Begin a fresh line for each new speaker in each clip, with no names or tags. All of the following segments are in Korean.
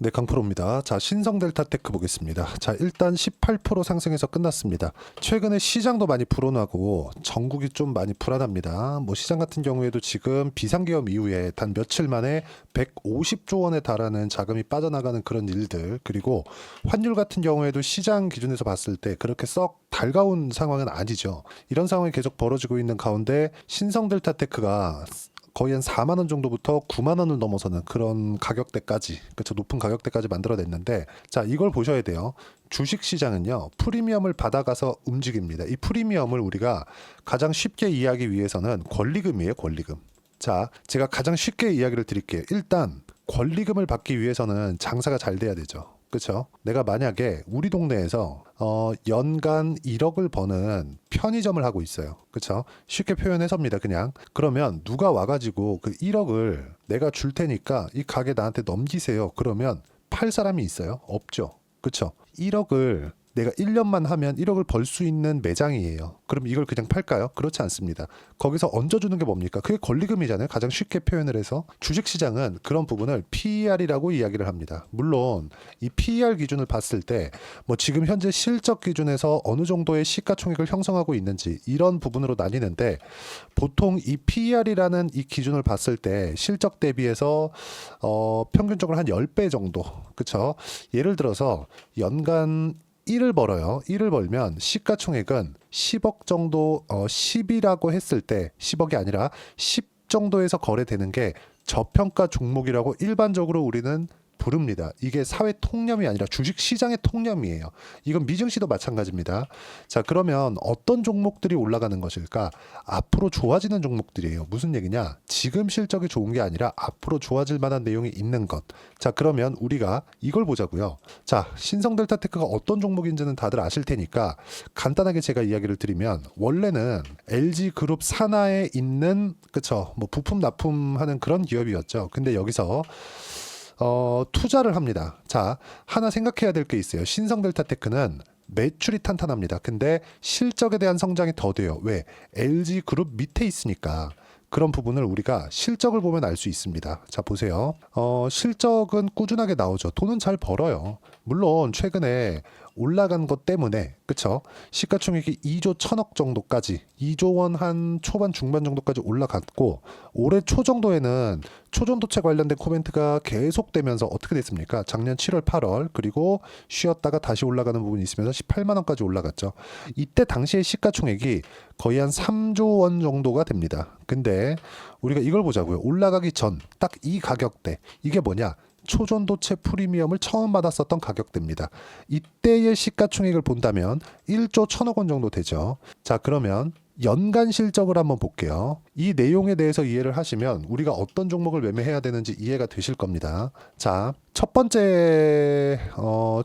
네, 강프로입니다. 자, 신성델타테크 보겠습니다. 자, 일단 18% 상승해서 끝났습니다. 최근에 시장도 많이 불어나고 전국이 좀 많이 불안합니다. 뭐 시장 같은 경우에도 지금 비상계엄 이후에 단 며칠 만에 150조 원에 달하는 자금이 빠져나가는 그런 일들, 그리고 환율 같은 경우에도 시장 기준에서 봤을 때 그렇게 썩 달가운 상황은 아니죠. 이런 상황이 계속 벌어지고 있는 가운데 신성델타테크가 거의 한 4만 원 정도부터 9만 원을 넘어서는 그런 가격대까지, 그렇죠, 높은 가격대까지 만들어냈는데, 자, 이걸 보셔야 돼요. 주식 시장은요, 프리미엄을 받아가서 움직입니다. 이 프리미엄을 우리가 가장 쉽게 이해하기 위해서는 권리금이에요, 권리금. 자, 제가 가장 쉽게 이야기를 드릴게요. 일단 권리금을 받기 위해서는 장사가 잘 돼야 되죠. 그렇죠? 내가 만약에 우리 동네에서 연간 1억을 버는 편의점을 하고 있어요. 그렇죠? 쉽게 표현해서입니다. 그냥. 그러면 누가 와가지고 그 1억을 내가 줄 테니까 이 가게 나한테 넘기세요. 그러면 팔 사람이 있어요? 없죠. 그렇죠? 1억을 내가 1년만 하면 1억을 벌 수 있는 매장이에요. 그럼 이걸 그냥 팔까요? 그렇지 않습니다. 거기서 얹어주는 게 뭡니까? 그게 권리금이잖아요. 가장 쉽게 표현을 해서. 주식시장은 그런 부분을 PER이라고 이야기를 합니다. 물론 이 PER 기준을 봤을 때 뭐 지금 현재 실적 기준에서 어느 정도의 시가총액을 형성하고 있는지 이런 부분으로 나뉘는데, 보통 이 PER이라는 이 기준을 봤을 때 실적 대비해서 평균적으로 한 10배 정도. 그렇죠? 예를 들어서 연간 1을 벌어요. 1을 벌면 시가총액은 10억 정도, 10이라고 했을 때 10억이 아니라 10 정도에서 거래되는 게 저평가 종목이라고 일반적으로 우리는 부릅니다. 이게 사회 통념이 아니라 주식 시장의 통념이에요. 이건 미증시도 마찬가지입니다. 자, 그러면 어떤 종목들이 올라가는 것일까? 앞으로 좋아지는 종목들이에요. 무슨 얘기냐? 지금 실적이 좋은 게 아니라 앞으로 좋아질 만한 내용이 있는 것. 자, 그러면 우리가 이걸 보자고요. 자, 신성델타테크가 어떤 종목인지는 다들 아실 테니까 간단하게 제가 이야기를 드리면, 원래는 LG그룹 산하에 있는, 그쵸, 뭐 부품 납품하는 그런 기업이었죠. 근데 여기서 투자를 합니다. 자, 하나 생각해야 될 게 있어요. 신성델타테크는 매출이 탄탄합니다. 근데 실적에 대한 성장이 더 돼요. 왜? LG그룹 밑에 있으니까. 그런 부분을 우리가 실적을 보면 알 수 있습니다. 자, 보세요. 실적은 꾸준하게 나오죠. 돈은 잘 벌어요. 물론 최근에 올라간 것 때문에, 그쵸? 시가총액이 2조 1천억 정도까지, 2조 원 한 초반 중반 정도까지 올라갔고, 올해 초 정도에는 초전도체 관련된 코멘트가 계속되면서 어떻게 됐습니까? 작년 7월, 8월, 그리고 쉬었다가 다시 올라가는 부분이 있으면서 18만 원까지 올라갔죠. 이때 당시의 시가총액이 거의 한 3조 원 정도가 됩니다. 근데 우리가 이걸 보자고요. 올라가기 전 딱 이 가격대, 이게 뭐냐? 초전도체 프리미엄을 처음 받았었던 가격대입니다. 이때의 시가총액을 본다면 1조 1천억 원 정도 되죠. 자, 그러면 연간 실적을 한번 볼게요. 이 내용에 대해서 이해를 하시면 우리가 어떤 종목을 매매해야 되는지 이해가 되실 겁니다. 자, 첫 번째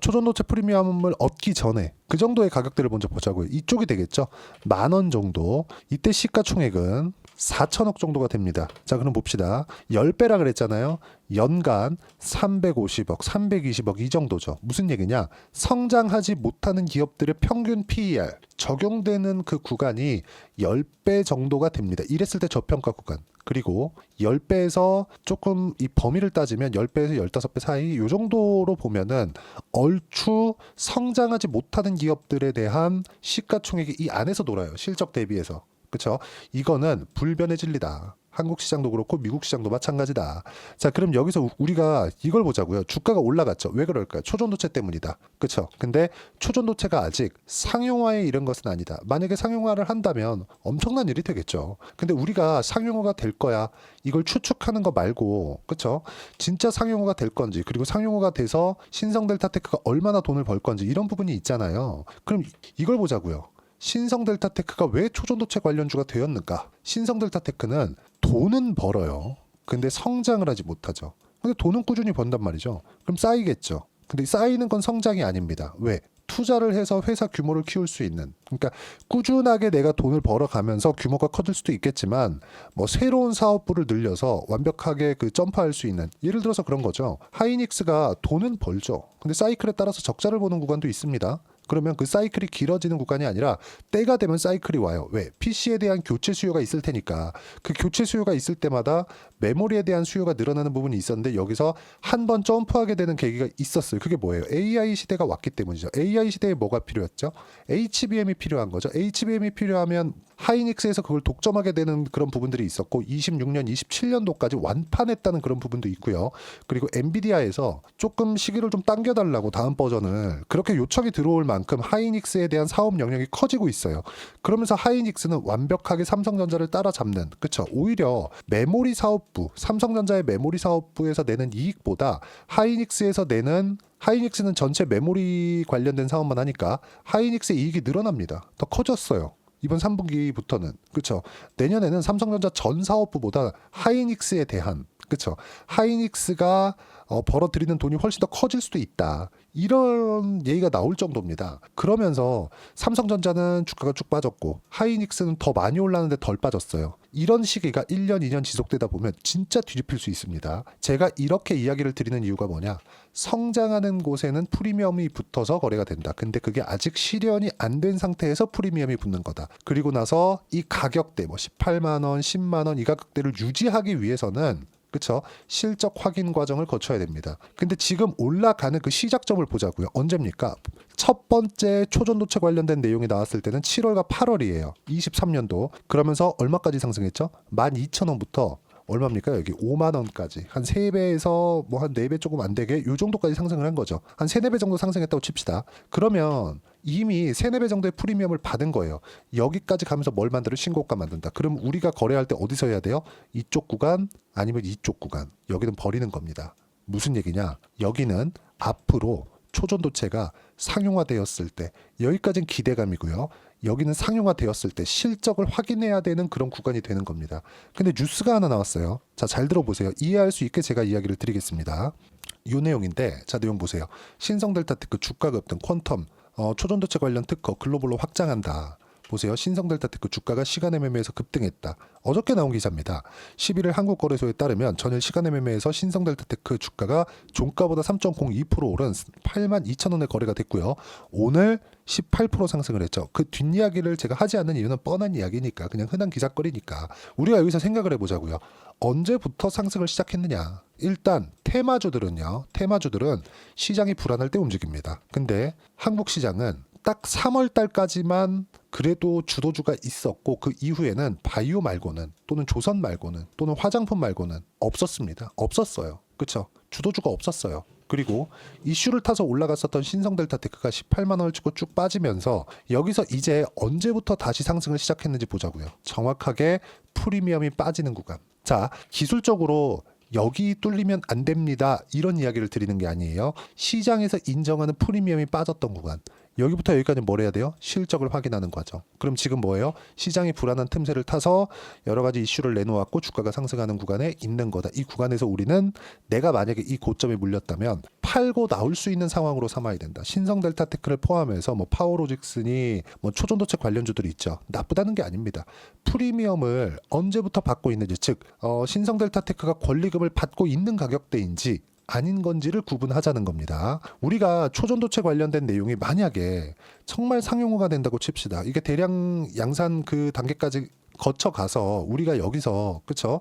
초전도체 프리미엄을 얻기 전에 그 정도의 가격대를 먼저 보자고요. 이쪽이 되겠죠. 10,000원 정도. 이때 시가총액은 4천억 정도가 됩니다. 자, 그럼 봅시다. 10배라 그랬잖아요. 연간 350억, 320억 이 정도죠. 무슨 얘기냐? 성장하지 못하는 기업들의 평균 PER 적용되는 그 구간이 10배 정도가 됩니다. 이랬을 때 저평가 구간. 그리고 10배에서 조금 이 범위를 따지면 10배에서 15배 사이 이 정도로 보면은 얼추 성장하지 못하는 기업들에 대한 시가총액이 이 안에서 놀아요. 실적 대비해서. 그렇죠? 이거는 불변의 진리다. 한국 시장도 그렇고 미국 시장도 마찬가지다. 자, 그럼 여기서 우리가 이걸 보자고요. 주가가 올라갔죠. 왜 그럴까요? 초전도체 때문이다. 그렇죠? 근데 초전도체가 아직 상용화에 이른 것은 아니다. 만약에 상용화를 한다면 엄청난 일이 되겠죠. 근데 우리가 상용화가 될 거야, 이걸 추측하는 거 말고, 그렇죠? 진짜 상용화가 될 건지, 그리고 상용화가 돼서 신성델타테크가 얼마나 돈을 벌 건지 이런 부분이 있잖아요. 그럼 이걸 보자고요. 신성델타테크가 왜 초전도체 관련주가 되었는가? 신성델타테크는 돈은 벌어요. 근데 성장을 하지 못하죠. 근데 돈은 꾸준히 번단 말이죠. 그럼 쌓이겠죠. 근데 쌓이는 건 성장이 아닙니다. 왜? 투자를 해서 회사 규모를 키울 수 있는, 그러니까 꾸준하게 내가 돈을 벌어가면서 규모가 커질 수도 있겠지만, 뭐 새로운 사업부를 늘려서 완벽하게 그 점프할 수 있는, 예를 들어서 그런 거죠. 하이닉스가 돈은 벌죠. 근데 사이클에 따라서 적자를 보는 구간도 있습니다. 그러면 그 사이클이 길어지는 구간이 아니라 때가 되면 사이클이 와요. 왜? PC에 대한 교체 수요가 있을 테니까. 그 교체 수요가 있을 때마다 메모리에 대한 수요가 늘어나는 부분이 있었는데 여기서 한 번 점프하게 되는 계기가 있었어요. 그게 뭐예요? AI 시대가 왔기 때문이죠. AI 시대에 뭐가 필요했죠? HBM이 필요한 거죠. HBM이 필요하면 하이닉스에서 그걸 독점하게 되는 그런 부분들이 있었고 26년, 27년도까지 완판했다는 그런 부분도 있고요. 그리고 엔비디아에서 조금 시기를 좀 당겨달라고 다음 버전을 그렇게 요청이 들어올 만큼 하이닉스에 대한 사업 영역이 커지고 있어요. 그러면서 하이닉스는 완벽하게 삼성전자를 따라잡는, 그쵸? 오히려 메모리 사업부, 삼성전자의 메모리 사업부에서 내는 이익보다 하이닉스는 전체 메모리 관련된 사업만 하니까 하이닉스의 이익이 늘어납니다. 더 커졌어요. 이번 3분기부터는. 그쵸? 내년에는 삼성전자 전 사업부보다 하이닉스에 대한, 그쵸? 하이닉스가 벌어들이는 돈이 훨씬 더 커질 수도 있다. 이런 얘기가 나올 정도입니다. 그러면서 삼성전자는 주가가 쭉 빠졌고 하이닉스는 더 많이 올랐는데 덜 빠졌어요. 이런 시기가 1년, 2년 지속되다 보면 진짜 뒤집힐 수 있습니다. 제가 이렇게 이야기를 드리는 이유가 뭐냐? 성장하는 곳에는 프리미엄이 붙어서 거래가 된다. 근데 그게 아직 실현이 안 된 상태에서 프리미엄이 붙는 거다. 그리고 나서 이 가격대, 뭐 18만 원, 10만 원 이 가격대를 유지하기 위해서는, 그쵸? 실적 확인 과정을 거쳐야 됩니다. 근데 지금 올라가는 그 시작점을 보자고요. 언제입니까? 첫 번째 초전도체 관련된 내용이 나왔을 때는 7월과 8월이에요. 23년도. 그러면서 얼마까지 상승했죠? 12,000원부터 얼마입니까? 여기 5만 원까지. 한 3배에서 뭐 한 4배 조금 안 되게 요 정도까지 상승을 한 거죠. 한 3, 4배 정도 상승했다고 칩시다. 그러면 이미 3, 4배 정도의 프리미엄을 받은 거예요. 여기까지 가면서 뭘 만들어? 신고가 만든다. 그럼 우리가 거래할 때 어디서 해야 돼요? 이쪽 구간 아니면 이쪽 구간. 여기는 버리는 겁니다. 무슨 얘기냐? 여기는 앞으로 초전도체가 상용화되었을 때 여기까지는 기대감이고요. 여기는 상용화되었을 때 실적을 확인해야 되는 그런 구간이 되는 겁니다. 근데 뉴스가 하나 나왔어요. 자, 잘 들어보세요. 이해할 수 있게 제가 이야기를 드리겠습니다. 이 내용인데, 자, 내용 보세요. 신성델타테크 주가 급등, 퀀텀, 초전도체 관련 특허 글로벌로 확장한다. 보세요. 신성델타테크 주가가 시간의 매매에서 급등했다. 어저께 나온 기사입니다. 11일 한국거래소에 따르면 전일 시간의 매매에서 신성델타테크 주가가 종가보다 3.02% 오른 82,000원에 거래가 됐고요. 오늘 18% 상승을 했죠. 그 뒷이야기를 제가 하지 않는 이유는 뻔한 이야기니까, 그냥 흔한 기사거리니까 우리가 여기서 생각을 해보자고요. 언제부터 상승을 시작했느냐. 일단 테마주들은 시장이 불안할 때 움직입니다. 근데 한국 시장은 딱 3월 달까지만 그래도 주도주가 있었고 그 이후에는 바이오 말고는, 또는 조선 말고는, 또는 화장품 말고는 없었어요. 그쵸? 주도주가 없었어요. 그리고 이슈를 타서 올라갔었던 신성델타테크가 18만 원을 찍고 쭉 빠지면서 여기서 이제 언제부터 다시 상승을 시작했는지 보자고요. 정확하게 프리미엄이 빠지는 구간. 자, 기술적으로 여기 뚫리면 안 됩니다. 이런 이야기를 드리는 게 아니에요. 시장에서 인정하는 프리미엄이 빠졌던 구간. 여기부터 여기까지 뭘 해야 돼요? 실적을 확인하는 과정. 그럼 지금 뭐예요? 시장이 불안한 틈새를 타서 여러 가지 이슈를 내놓았고 주가가 상승하는 구간에 있는 거다. 이 구간에서 우리는 내가 만약에 이 고점에 물렸다면 팔고 나올 수 있는 상황으로 삼아야 된다. 신성델타테크를 포함해서 뭐 파워로직스니 뭐 초전도체 관련주들이 있죠. 나쁘다는 게 아닙니다. 프리미엄을 언제부터 받고 있는지, 즉 신성델타테크가 권리금을 받고 있는 가격대인지 아닌 건지를 구분하자는 겁니다. 우리가 초전도체 관련된 내용이 만약에 정말 상용화가 된다고 칩시다. 이게 대량 양산 그 단계까지 거쳐가서 우리가 여기서, 그쵸?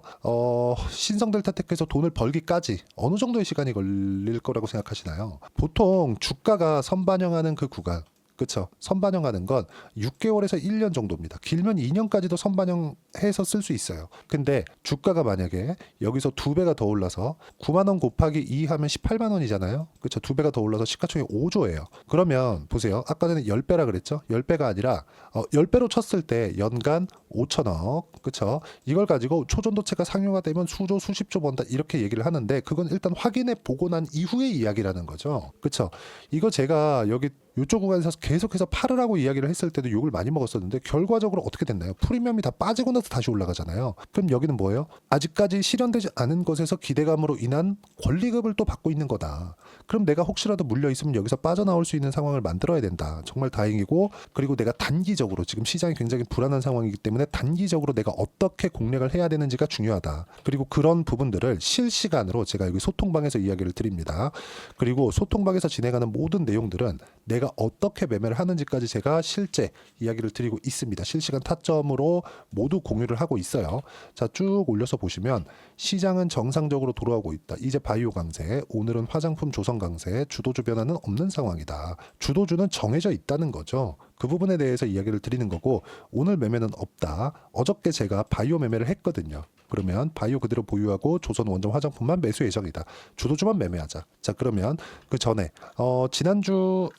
신성델타테크에서 돈을 벌기까지 어느 정도의 시간이 걸릴 거라고 생각하시나요? 보통 주가가 선반영하는 그 구간, 그쵸? 선반영하는 건 6개월에서 1년 정도입니다. 길면 2년까지도 선반영해서 쓸 수 있어요. 근데 주가가 만약에 여기서 2배가 더 올라서 9만 원 곱하기 2 하면 18만 원이잖아요. 그쵸? 2배가 더 올라서 시가총액 5조예요. 그러면 보세요. 아까 전에 10배라 그랬죠? 10배가 아니라 10배로 쳤을 때 연간 5천억. 그쵸? 이걸 가지고 초전도체가 상용화되면 수조, 수십조 번다 이렇게 얘기를 하는데 그건 일단 확인해 보고 난 이후의 이야기라는 거죠. 그쵸? 이거 제가 여기 이쪽 구간에서 계속해서 팔으라고 이야기를 했을 때도 욕을 많이 먹었었는데 결과적으로 어떻게 됐나요? 프리미엄이 다 빠지고 나서 다시 올라가잖아요. 그럼 여기는 뭐예요? 아직까지 실현되지 않은 것에서 기대감으로 인한 권리금을 또 받고 있는 거다. 그럼 내가 혹시라도 물려 있으면 여기서 빠져나올 수 있는 상황을 만들어야 된다. 정말 다행이고, 그리고 내가 단기적으로 지금 시장이 굉장히 불안한 상황이기 때문에 단기적으로 내가 어떻게 공략을 해야 되는지가 중요하다. 그리고 그런 부분들을 실시간으로 제가 여기 소통방에서 이야기를 드립니다. 그리고 소통방에서 진행하는 모든 내용들은 내가 어떻게 매매를 하는지까지 제가 실제 이야기를 드리고 있습니다. 실시간 타점으로 모두 공유를 하고 있어요. 자, 쭉 올려서 보시면 시장은 정상적으로 돌아오고 있다. 이제 바이오 강세, 오늘은 화장품 조선 강세, 주도주 변화는 없는 상황이다. 주도주는 정해져 있다는 거죠. 그 부분에 대해서 이야기를 드리는 거고, 오늘 매매는 없다. 어저께 제가 바이오 매매를 했거든요. 그러면 바이오 그대로 보유하고 조선 원전 화장품만 매수 예정이다. 주도주만 매매하자. 자, 그러면 그 전에 지난주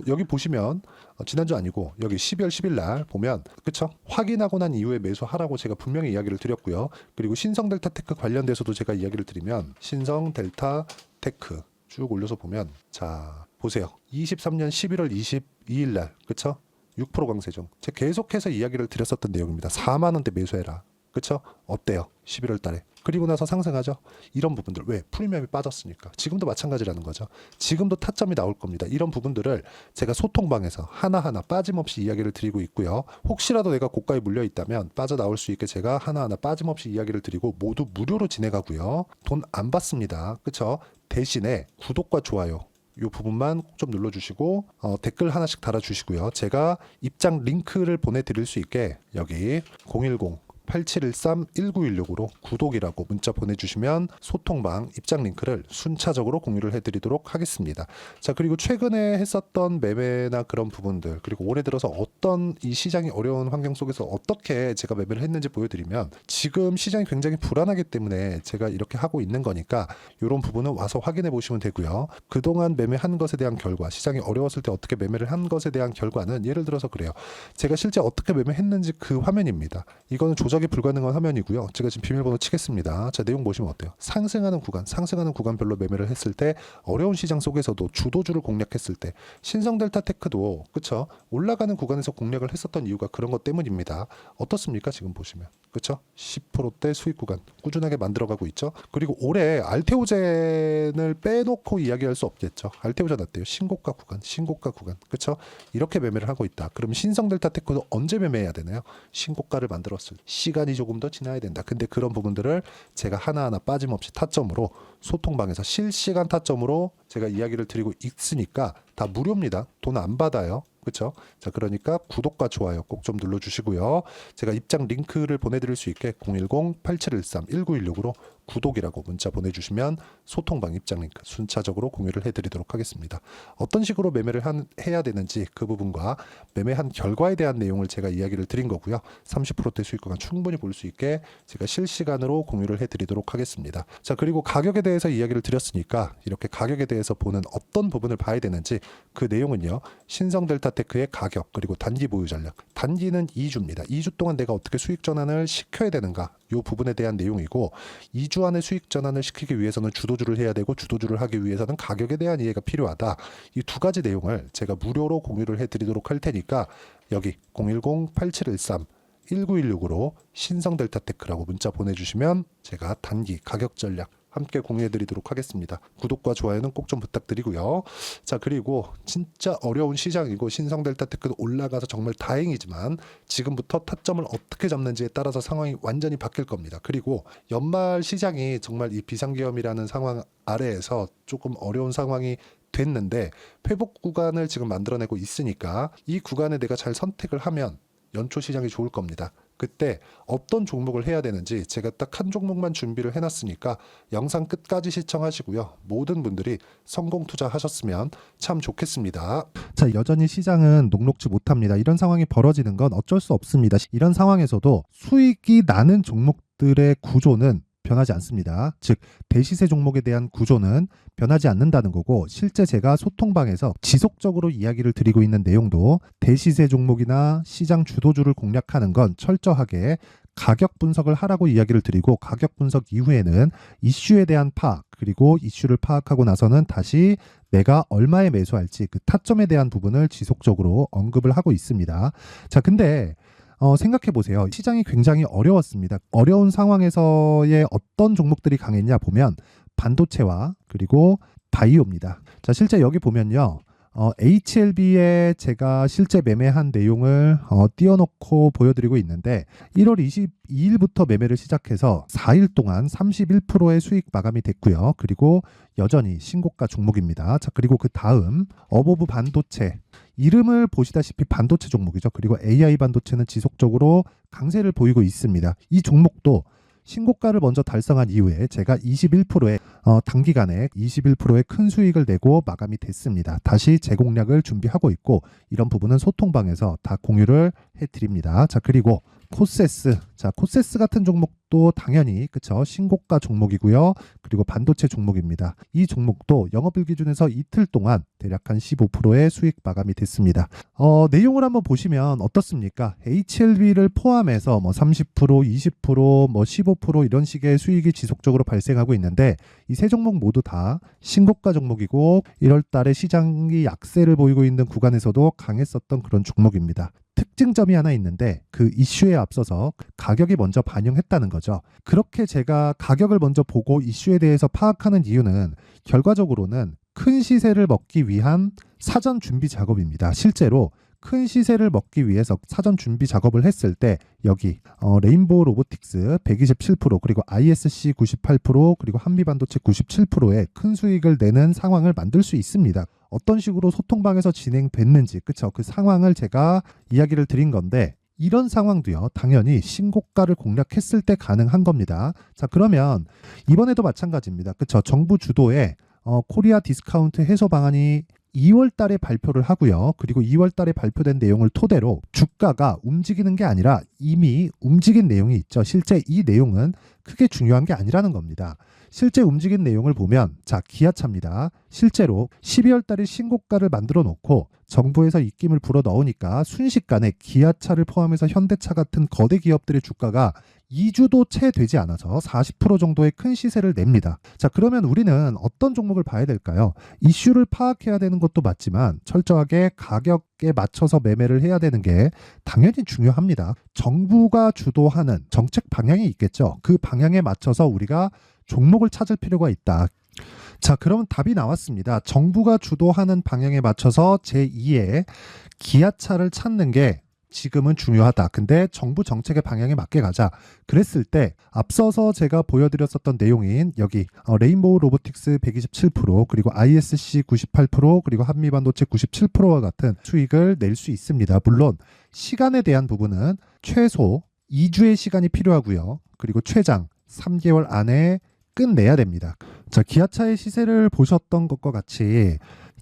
여기 보시면 지난주 아니고 여기 12월 10일 날 보면 그쵸? 확인하고 난 이후에 매수하라고 제가 분명히 이야기를 드렸고요. 그리고 신성델타테크 관련돼서도 제가 이야기를 드리면 신성델타테크 쭉 올려서 보면 자 보세요. 23년 11월 22일 날 그쵸? 6% 강세 중 제가 계속해서 이야기를 드렸었던 내용입니다. 4만 원대 매수해라. 그쵸? 어때요? 11월 달에. 그리고 나서 상승하죠. 이런 부분들 왜? 프리미엄이 빠졌으니까. 지금도 마찬가지라는 거죠. 지금도 타점이 나올 겁니다. 이런 부분들을 제가 소통방에서 하나하나 빠짐없이 이야기를 드리고 있고요. 혹시라도 내가 고가에 물려 있다면 빠져나올 수 있게 제가 하나하나 빠짐없이 이야기를 드리고 모두 무료로 진행하고요. 돈 안 받습니다. 그쵸? 대신에 구독과 좋아요 이 부분만 꼭 좀 눌러주시고 댓글 하나씩 달아주시고요. 제가 입장 링크를 보내드릴 수 있게 여기 010-8713-1916으로 구독이라고 문자 보내주시면 소통방 입장 링크를 순차적으로 공유를 해드리도록 하겠습니다. 자, 그리고 최근에 했었던 매매나 그런 부분들, 그리고 올해 들어서 어떤 이 시장이 어려운 환경 속에서 어떻게 제가 매매를 했는지 보여드리면 지금 시장이 굉장히 불안하기 때문에 제가 이렇게 하고 있는 거니까 이런 부분은 와서 확인해 보시면 되고요. 그동안 매매한 것에 대한 결과, 시장이 어려웠을 때 어떻게 매매를 한 것에 대한 결과는 예를 들어서 그래요. 제가 실제 어떻게 매매했는지 그 화면입니다. 이거는 조작이 불가능한 화면이고요. 제가 지금 비밀번호 치겠습니다. 자, 내용 보시면 어때요? 상승하는 구간별로 매매를 했을 때 어려운 시장 속에서도 주도주를 공략했을 때 신성델타테크도 그쵸? 올라가는 구간에서 공략을 했었던 이유가 그런 것 때문입니다. 어떻습니까? 지금 보시면 그쵸? 10%대 수익 구간 꾸준하게 만들어가고 있죠. 그리고 올해 알테오젠을 빼놓고 이야기할 수 없겠죠. 알테오젠 어때요? 신고가 구간 그쵸? 이렇게 매매를 하고 있다. 그럼 신성델타테크도 언제 매매해야 되나요? 신고가를 만들었을 때 시간이 조금 더 지나야 된다. 근데 그런 부분들을 제가 하나하나 빠짐없이 타점으로 소통방에서 실시간 타점으로 제가 이야기를 드리고 있으니까 다 무료입니다. 돈 안 받아요. 그렇죠? 자, 그러니까 구독과 좋아요 꼭 좀 눌러주시고요. 제가 입장 링크를 보내드릴 수 있게 010-8713-1916으로 구독이라고 문자 보내주시면 소통방 입장 링크 순차적으로 공유를 해드리도록 하겠습니다. 어떤 식으로 매매를 해야 되는지 그 부분과 매매한 결과에 대한 내용을 제가 이야기를 드린 거고요. 30%대 수익 구간 충분히 볼 수 있게 제가 실시간으로 공유를 해드리도록 하겠습니다. 자, 그리고 가격에 대해서 이야기를 드렸으니까 이렇게 가격에 대해서 보는 어떤 부분을 봐야 되는지 그 내용은요. 신성델타테크의 가격 그리고 단기 보유 전략. 단기는 2주입니다. 2주 동안 내가 어떻게 수익 전환을 시켜야 되는가 이 부분에 대한 내용이고 2주 안에 수익 전환을 시키기 위해서는 주도주를 해야 되고 주도주를 하기 위해서는 가격에 대한 이해가 필요하다. 이 두 가지 내용을 제가 무료로 공유를 해드리도록 할 테니까 여기 010-8713-1916으로 신성델타테크라고 문자 보내주시면 제가 단기 가격 전략 함께 공유해드리도록 하겠습니다. 구독과 좋아요는 꼭 좀 부탁드리고요. 자, 그리고 진짜 어려운 시장이고 신성델타테크도 올라가서 정말 다행이지만 지금부터 타점을 어떻게 잡는지에 따라서 상황이 완전히 바뀔 겁니다. 그리고 연말 시장이 정말 이 비상계엄이라는 상황 아래에서 조금 어려운 상황이 됐는데 회복 구간을 지금 만들어내고 있으니까 이 구간에 내가 잘 선택을 하면 연초 시장이 좋을 겁니다. 그때 어떤 종목을 해야 되는지 제가 딱 한 종목만 준비를 해놨으니까 영상 끝까지 시청하시고요. 모든 분들이 성공 투자하셨으면 참 좋겠습니다. 자, 여전히 시장은 녹록지 못합니다. 이런 상황이 벌어지는 건 어쩔 수 없습니다. 이런 상황에서도 수익이 나는 종목들의 구조는 변하지 않습니다. 즉 대시세 종목에 대한 구조는 변하지 않는다는 거고 실제 제가 소통방에서 지속적으로 이야기를 드리고 있는 내용도 대시세 종목이나 시장 주도주를 공략하는 건 철저하게 가격 분석을 하라고 이야기를 드리고 가격 분석 이후에는 이슈에 대한 파악 그리고 이슈를 파악하고 나서는 다시 내가 얼마에 매수할지 그 타점에 대한 부분을 지속적으로 언급을 하고 있습니다. 자, 근데 생각해 보세요. 시장이 굉장히 어려웠습니다. 어려운 상황에서의 어떤 종목들이 강했냐 보면 반도체와 그리고 바이오입니다. 자, 실제 여기 보면요. HLB에 제가 실제 매매한 내용을 띄워놓고 보여드리고 있는데 1월 22일부터 매매를 시작해서 4일 동안 31%의 수익 마감이 됐고요. 그리고 여전히 신고가 종목입니다. 자, 그리고 그 다음 어보브 반도체, 이름을 보시다시피 반도체 종목이죠. 그리고 AI 반도체는 지속적으로 강세를 보이고 있습니다. 이 종목도 신고가를 먼저 달성한 이후에 제가 21%의 단기간에 21%의 큰 수익을 내고 마감이 됐습니다. 다시 재공략을 준비하고 있고 이런 부분은 소통방에서 다 공유를 해드립니다. 자, 그리고 코세스, 자, 코세스 같은 종목도 당연히 그쵸, 신고가 종목이고요. 그리고 반도체 종목입니다. 이 종목도 영업일 기준에서 이틀 동안 대략 한 15%의 수익 마감이 됐습니다. 내용을 한번 보시면 어떻습니까? HLB를 포함해서 뭐 30%, 20%, 뭐 15% 이런 식의 수익이 지속적으로 발생하고 있는데 이 세 종목 모두 다 신고가 종목이고 1월 달에 시장이 약세를 보이고 있는 구간에서도 강했었던 그런 종목입니다. 특징점이 하나 있는데 그 이슈에 앞서서 가격이 먼저 반영했다는 거죠. 그렇게 제가 가격을 먼저 보고 이슈에 대해서 파악하는 이유는 결과적으로는 큰 시세를 먹기 위한 사전 준비 작업입니다. 실제로 큰 시세를 먹기 위해서 사전 준비 작업을 했을 때 여기 레인보우 로보틱스 127% 그리고 ISC 98% 그리고 한미반도체 97%의 큰 수익을 내는 상황을 만들 수 있습니다. 어떤 식으로 소통방에서 진행됐는지 그쵸, 그 상황을 제가 이야기를 드린 건데 이런 상황도요 당연히 신고가를 공략했을 때 가능한 겁니다. 자, 그러면 이번에도 마찬가지입니다. 그쵸, 정부 주도의 코리아 디스카운트 해소 방안이 2월 달에 발표를 하고요. 그리고 2월 달에 발표된 내용을 토대로 주가가 움직이는 게 아니라 이미 움직인 내용이 있죠. 실제 이 내용은 크게 중요한 게 아니라는 겁니다. 실제 움직인 내용을 보면 자, 기아차입니다. 실제로 12월 달에 신고가를 만들어 놓고 정부에서 입김을 불어 넣으니까 순식간에 기아차를 포함해서 현대차 같은 거대 기업들의 주가가 2주도 채 되지 않아서 40% 정도의 큰 시세를 냅니다. 자, 그러면 우리는 어떤 종목을 봐야 될까요? 이슈를 파악해야 되는 것도 맞지만 철저하게 가격에 맞춰서 매매를 해야 되는 게 당연히 중요합니다. 정부가 주도하는 정책 방향이 있겠죠. 그 방향에 맞춰서 우리가 종목을 찾을 필요가 있다. 자, 그럼 답이 나왔습니다. 정부가 주도하는 방향에 맞춰서 제2의 기아차를 찾는 게 지금은 중요하다. 근데 정부 정책의 방향에 맞게 가자. 그랬을 때 앞서서 제가 보여드렸었던 내용인 여기 레인보우 로보틱스 127% 그리고 ISC 98% 그리고 한미반도체 97%와 같은 수익을 낼 수 있습니다. 물론 시간에 대한 부분은 최소 2주의 시간이 필요하고요. 그리고 최장 3개월 안에 끝내야 됩니다. 자, 기아차의 시세를 보셨던 것과 같이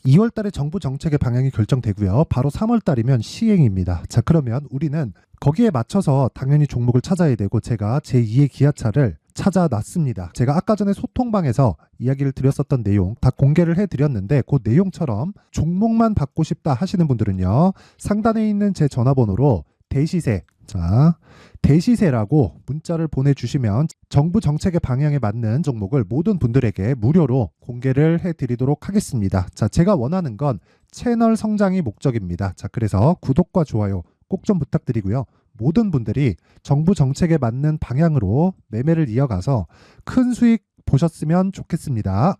2월 달에 정부 정책의 방향이 결정되고요. 바로 3월 달이면 시행입니다. 자, 그러면 우리는 거기에 맞춰서 당연히 종목을 찾아야 되고 제가 제2의 기아차를 찾아놨습니다. 제가 아까 전에 소통방에서 이야기를 드렸었던 내용 다 공개를 해드렸는데 그 내용처럼 종목만 받고 싶다 하시는 분들은요. 상단에 있는 제 전화번호로 대시세, 자, 대시세라고 문자를 보내주시면 정부 정책의 방향에 맞는 종목을 모든 분들에게 무료로 공개를 해드리도록 하겠습니다. 자, 제가 원하는 건 채널 성장이 목적입니다. 자, 그래서 구독과 좋아요 꼭 좀 부탁드리고요. 모든 분들이 정부 정책에 맞는 방향으로 매매를 이어가서 큰 수익 보셨으면 좋겠습니다.